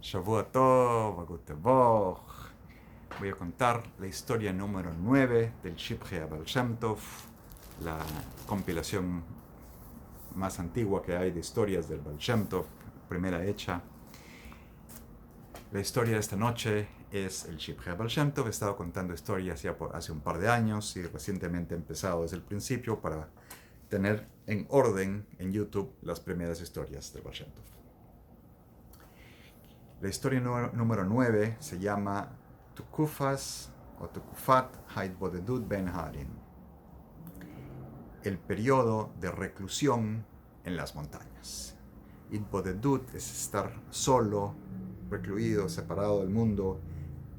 Shavua Tov, Guten Tov. Voy a contar la historia número 9 del Shibhei Baal Shem Tov, la compilación más antigua que hay de historias del Baal Shem Tov, primera hecha. La historia de esta noche es el Shibhei Baal Shem Tov. He estado contando historias ya hace un par de años y recientemente he empezado desde el principio para tener en orden en YouTube las primeras historias del Baal Shem Tov. La historia número 9 se llama Tukufas o Tukufat Haitbodedut Ben Harim, el periodo de reclusión en las montañas. Itbodedut es estar solo, recluido, separado del mundo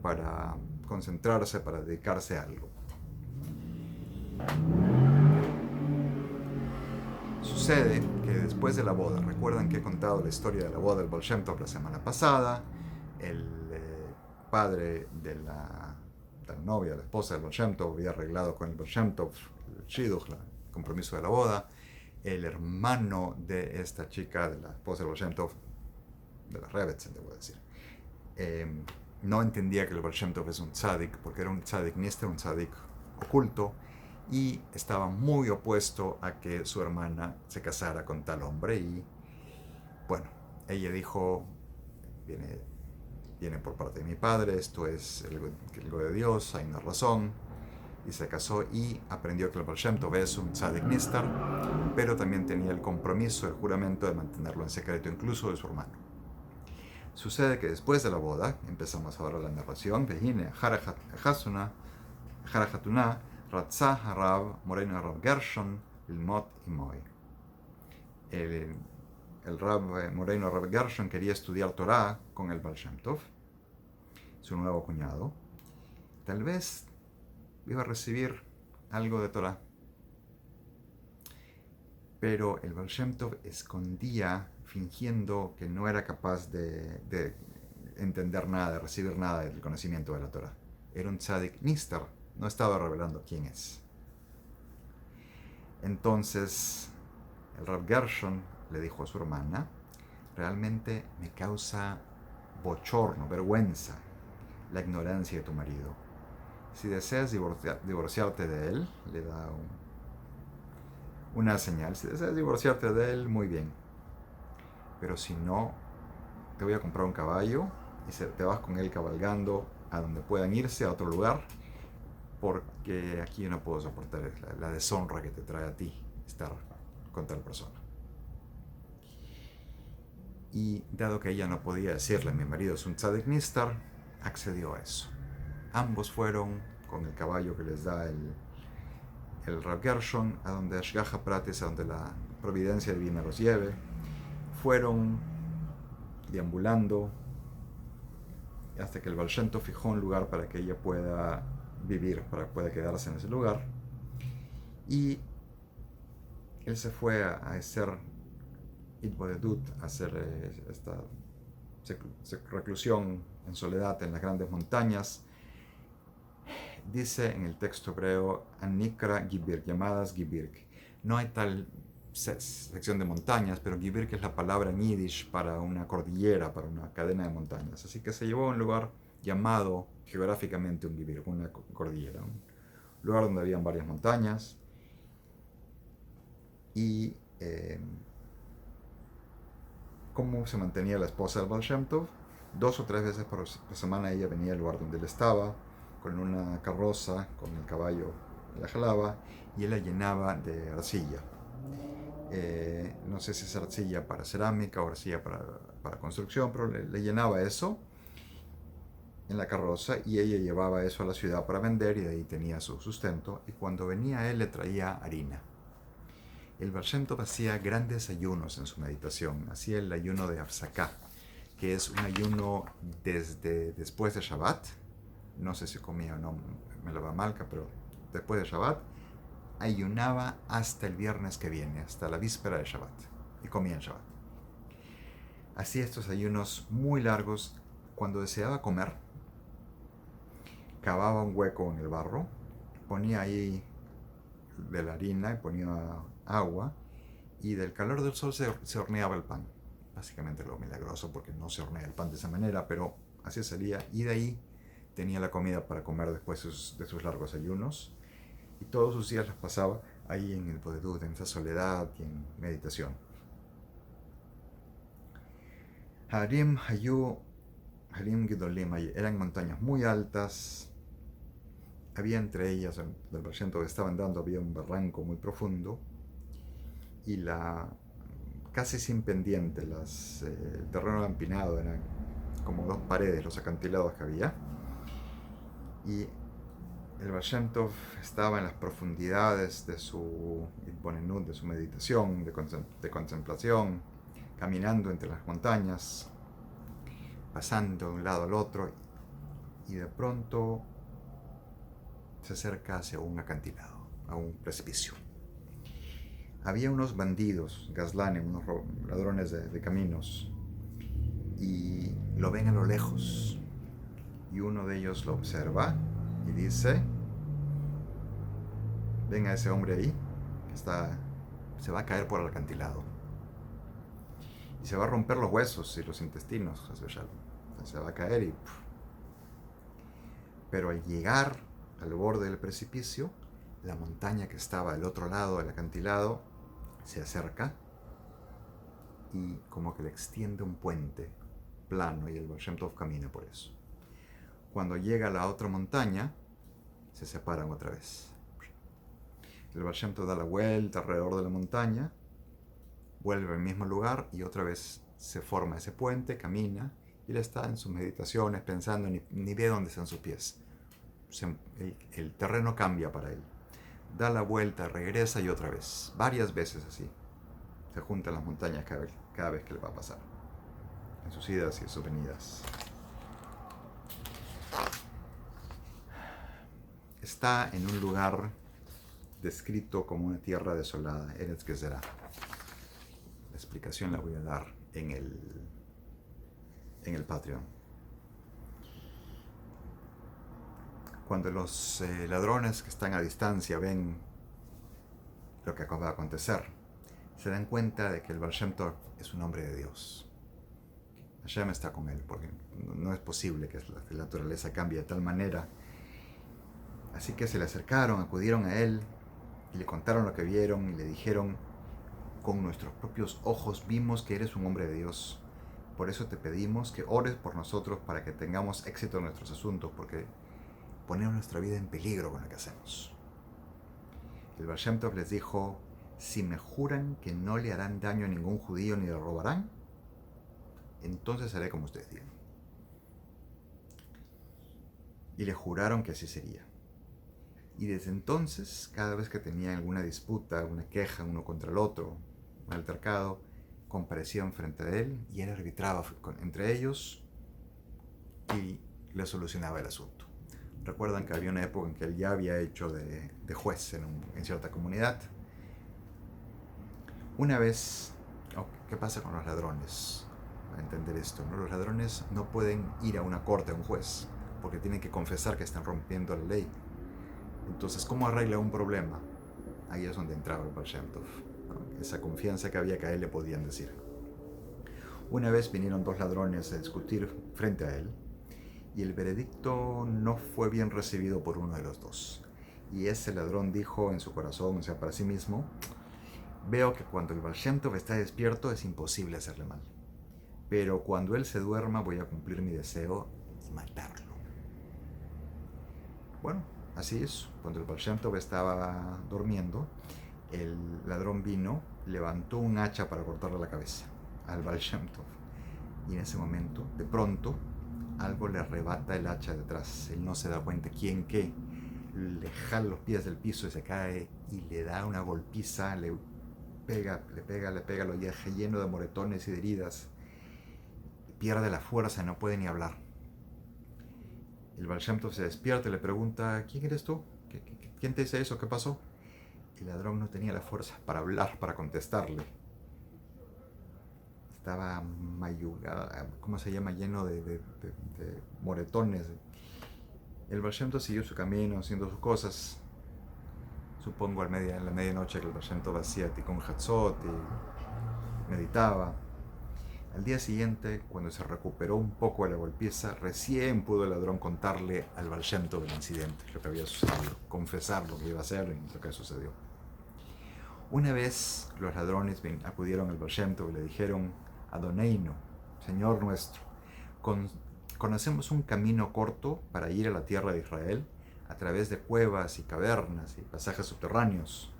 para concentrarse, para dedicarse a algo. Sucede que después de la boda, recuerdan que he contado la historia de la boda del Baal Shem Tov la semana pasada, el padre de la novia, la esposa del Baal Shem Tov, había arreglado con el Baal Shem Tov el shidduch, el compromiso de la boda. El hermano de esta chica, de la esposa del Baal Shem Tov, de la Rebbetzin, debo decir, no entendía que el Baal Shem Tov es un tzadik, porque era un tzadik nister, un tzadik oculto, y estaba muy opuesto a que su hermana se casara con tal hombre. Y bueno, ella dijo, viene por parte de mi padre, esto es algo de Dios, hay una razón, y se casó y aprendió que el Baal Shem Tov es un tzadik nistar, pero también tenía el compromiso, el juramento de mantenerlo en secreto, incluso de su hermano. Sucede que después de la boda, empezamos ahora la narración, Vehine, Harahatuna, Ratzah Harav, Moreno Rav Gershon, Ilmot Imoy. El Rav Moreno Rav Gershon quería estudiar Torah con el Baal Shem Tov, su nuevo cuñado. Tal vez iba a recibir algo de Torah, pero el Baal Shem Tov escondía, fingiendo que no era capaz de entender nada, de recibir nada del conocimiento de la Torah. Era un tzadik nistar, no estaba revelando quién es. Entonces el Rav Gershon le dijo a su hermana, realmente me causa bochorno, vergüenza, la ignorancia de tu marido. Si deseas divorciarte de él, le da una señal. Si deseas divorciarte de él, muy bien. Pero si no, te voy a comprar un caballo y te vas con él cabalgando a donde puedan irse, a otro lugar, porque aquí yo no puedo soportar la deshonra que te trae a ti estar con tal persona. Y dado que ella no podía decirle, mi marido es un tzadik nistar, accedió a eso. Ambos fueron con el caballo que les da el Rav Gershon a donde Ashgaha Pratis, a donde la providencia divina los lleve. Fueron deambulando hasta que el Baal Shem Tov fijó un lugar para que ella pueda vivir, para que pueda quedarse en ese lugar. Y él se fue a hacer Itbodedut, a hacer esta reclusión en soledad en las grandes montañas. Dice en el texto hebreo Anikra Gibirk, llamadas Gibirk. No hay tal sección de montañas, pero Gibirk es la palabra en Yiddish para una cordillera, para una cadena de montañas. Así que se llevó a un lugar llamado geográficamente un Gibirk, una cordillera, un lugar donde habían varias montañas. Y ¿cómo se mantenía la esposa del Baal Shem Tov? 2 o 3 veces por semana ella venía al lugar donde él estaba, con una carroza, con el caballo la jalaba, y él la llenaba de arcilla. No sé si es arcilla para cerámica o arcilla para construcción, pero le llenaba eso en la carroza y ella llevaba eso a la ciudad para vender y de ahí tenía su sustento. Y cuando venía él le traía harina. El Baal Shem Tov hacía grandes ayunos en su meditación. Hacía el ayuno de Hafsaká, que es un ayuno desde después de Shabbat. No sé si comía o no, me lo va Malca, pero después de Shabbat ayunaba hasta el viernes que viene, hasta la víspera de Shabbat, y comía en Shabbat. Hacía estos ayunos muy largos. Cuando deseaba comer, cavaba un hueco en el barro, ponía ahí de la harina y ponía agua, y del calor del sol se horneaba el pan. básicamente lo milagroso, porque no se hornea el pan de esa manera, pero así salía, y de ahí tenía la comida para comer después de sus largos ayunos, y todos sus días los pasaba ahí en el Bodedut, en esa soledad y en meditación. Harim Hayu, Harim Gidolim, eran montañas muy altas, había entre ellas, del barriento que estaban dando, había un barranco muy profundo, y casi sin pendiente, el terreno empinado, eran como dos paredes los acantilados que había, y el Baal Shem Tov estaba en las profundidades de su Itbonenut, de su meditación, de contemplación, caminando entre las montañas, pasando de un lado al otro, y de pronto se acerca hacia un acantilado, a un precipicio. Había unos bandidos, gazlanes, unos ladrones de caminos, y lo ven a lo lejos, y uno de ellos lo observa y dice: ven a ese hombre ahí, que se va a caer por el acantilado, y se va a romper los huesos y los intestinos, se va a caer y... Pero al llegar al borde del precipicio, la montaña que estaba al otro lado del acantilado se acerca y como que le extiende un puente plano, y el Baal Shem Tov camina por eso. Cuando llega a la otra montaña, se separan otra vez. El Baal Shem Tov da la vuelta alrededor de la montaña, vuelve al mismo lugar y otra vez se forma ese puente, camina, y él está en sus meditaciones pensando, ni ve dónde están sus pies. El terreno cambia para él. Da la vuelta, regresa y otra vez. Varias veces así. Se juntan las montañas cada vez que le va a pasar. En sus idas y sus venidas. Está en un lugar descrito como una tierra desolada, Eretz Gezerah. La explicación la voy a dar en el Patreon. Cuando los ladrones que están a distancia ven lo que acaba de acontecer, se dan cuenta de que el Baal Shem Tov es un hombre de Dios. Hashem está con él, porque no es posible que la naturaleza cambie de tal manera. Así que se le acercaron, acudieron a él y le contaron lo que vieron y le dijeron: con nuestros propios ojos vimos que eres un hombre de Dios. Por eso te pedimos que ores por nosotros para que tengamos éxito en nuestros asuntos, porque ponemos nuestra vida en peligro con lo que hacemos. El Baal Shem Tov les dijo: si me juran que no le harán daño a ningún judío ni le robarán, entonces haré como ustedes digan. Y le juraron que así sería. Y desde entonces, cada vez que tenían alguna disputa, una queja uno contra el otro, un altercado, comparecían frente a él y él arbitraba entre ellos y le solucionaba el asunto. Recuerdan que había una época en que él ya había hecho de juez en cierta comunidad. Una vez, ¿qué pasa con los ladrones? Para entender esto, ¿no? Los ladrones no pueden ir a una corte, a un juez, porque tienen que confesar que están rompiendo la ley. Entonces, ¿cómo arregla un problema? Ahí es donde entraba el Baal Shem Tov, ¿no? Esa confianza que había que a él le podían decir. Una vez vinieron dos ladrones a discutir frente a él, y el veredicto no fue bien recibido por uno de los dos. Y ese ladrón dijo en su corazón, o sea, para sí mismo: veo que cuando el Baal Shem Tov está despierto es imposible hacerle mal, pero cuando él se duerma voy a cumplir mi deseo y matarlo. Bueno, así es. Cuando el Baal Shem Tov estaba durmiendo, el ladrón vino, levantó un hacha para cortarle la cabeza al Baal Shem Tov. Y en ese momento, de pronto, algo le arrebata el hacha detrás. Él no se da cuenta quién qué. Le jala los pies del piso y se cae y le da una golpiza, le pega, lo deja lleno de moretones y de heridas. Pierde la fuerza, no puede ni hablar. El Baal Shem Tov se despierta y le pregunta: ¿quién eres tú? ¿Quién te dice eso? ¿Qué pasó? El ladrón no tenía la fuerza para hablar, para contestarle. Estaba mayugado, ¿cómo se llama? Lleno de moretones. El Baal Shem Tov siguió su camino, haciendo sus cosas. Supongo en la medianoche que el Baal Shem Tov hacía Tikkun Hatzot y meditaba. Al día siguiente, cuando se recuperó un poco de la golpiza, recién pudo el ladrón contarle al Baal Shem Tov el incidente, lo que había sucedido, confesar lo que iba a hacer y lo que sucedió. Una vez los ladrones acudieron al Baal Shem Tov y le dijeron: Adoneino, Señor nuestro, conocemos un camino corto para ir a la tierra de Israel a través de cuevas y cavernas y pasajes subterráneos.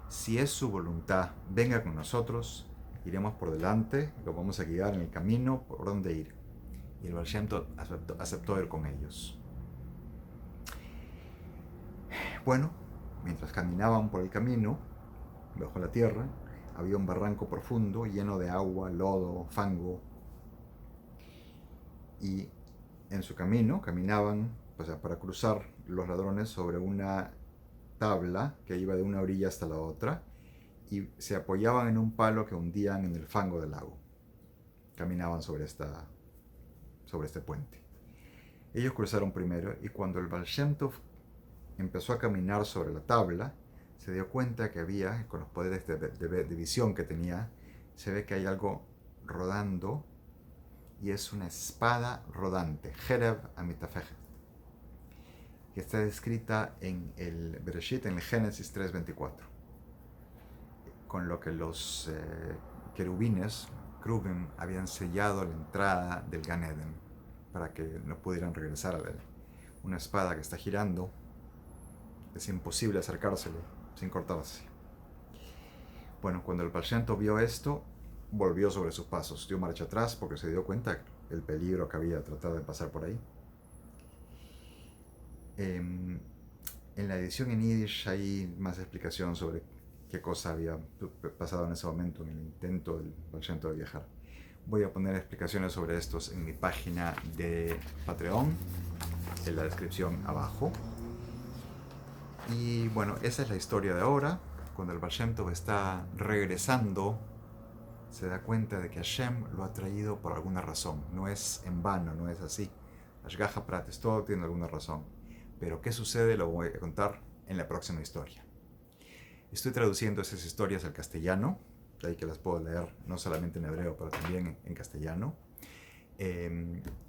Si es su voluntad, venga con nosotros, iremos por delante, lo vamos a guiar en el camino por donde ir. Y el Baal Shem Tov aceptó ir con ellos. Bueno, mientras caminaban por el camino, bajo la tierra, había un barranco profundo lleno de agua, lodo, fango. Y en su camino caminaban, para cruzar los ladrones sobre una tabla que iba de una orilla hasta la otra, y se apoyaban en un palo que hundían en el fango del lago. Caminaban sobre este puente. Ellos cruzaron primero, y cuando el Baal Shem Tov empezó a caminar sobre la tabla, se dio cuenta que había, con los poderes de visión que tenía, se ve que hay algo rodando, y es una espada rodante, Jerev Amitafej, que está descrita en el Bereshit, en el Génesis 3:24, con lo que los querubines, Kruvim, habían sellado la entrada del Gan Eden para que no pudieran regresar a ver. Una espada que está girando, es imposible acercársele sin cortarse. Bueno, cuando el Baal Shem Tov vio esto, volvió sobre sus pasos, dio marcha atrás porque se dio cuenta del peligro que había tratado de pasar por ahí. En la edición en Yiddish hay más explicación sobre qué cosa había pasado en ese momento en el intento del Baal Shem Tov de viajar. Voy a poner explicaciones sobre estos en mi página de Patreon, en la descripción abajo. Y bueno, esa es la historia de ahora. Cuando el Baal Shem Tov está regresando, se da cuenta de que Hashem lo ha traído por alguna razón. No es en vano, no es así. Ashgaha Pratis, todo tiene alguna razón. Pero qué sucede lo voy a contar en la próxima historia. Estoy traduciendo esas historias al castellano, de ahí que las puedo leer no solamente en hebreo, pero también en castellano.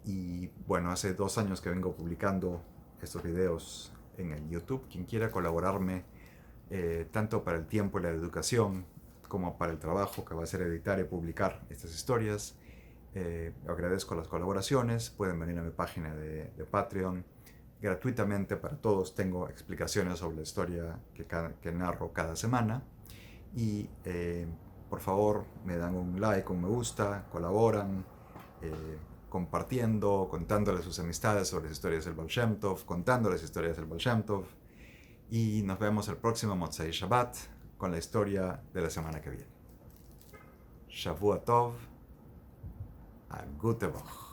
Y bueno, hace 2 años que vengo publicando estos videos en el YouTube. Quien quiera colaborarme, tanto para el tiempo y la educación, como para el trabajo que va a ser editar y publicar estas historias, agradezco las colaboraciones. Pueden venir a mi página de Patreon gratuitamente para todos. Tengo explicaciones sobre la historia que narro cada semana. Y por favor, me dan un like, un me gusta, colaboran, compartiendo, contándole a sus amistades sobre las historias del Baal Shem Tov, contándoles historias del Baal Shem Tov. Y nos vemos el próximo Motzei Shabbat con la historia de la semana que viene. Shavua Tov, a gute Woche.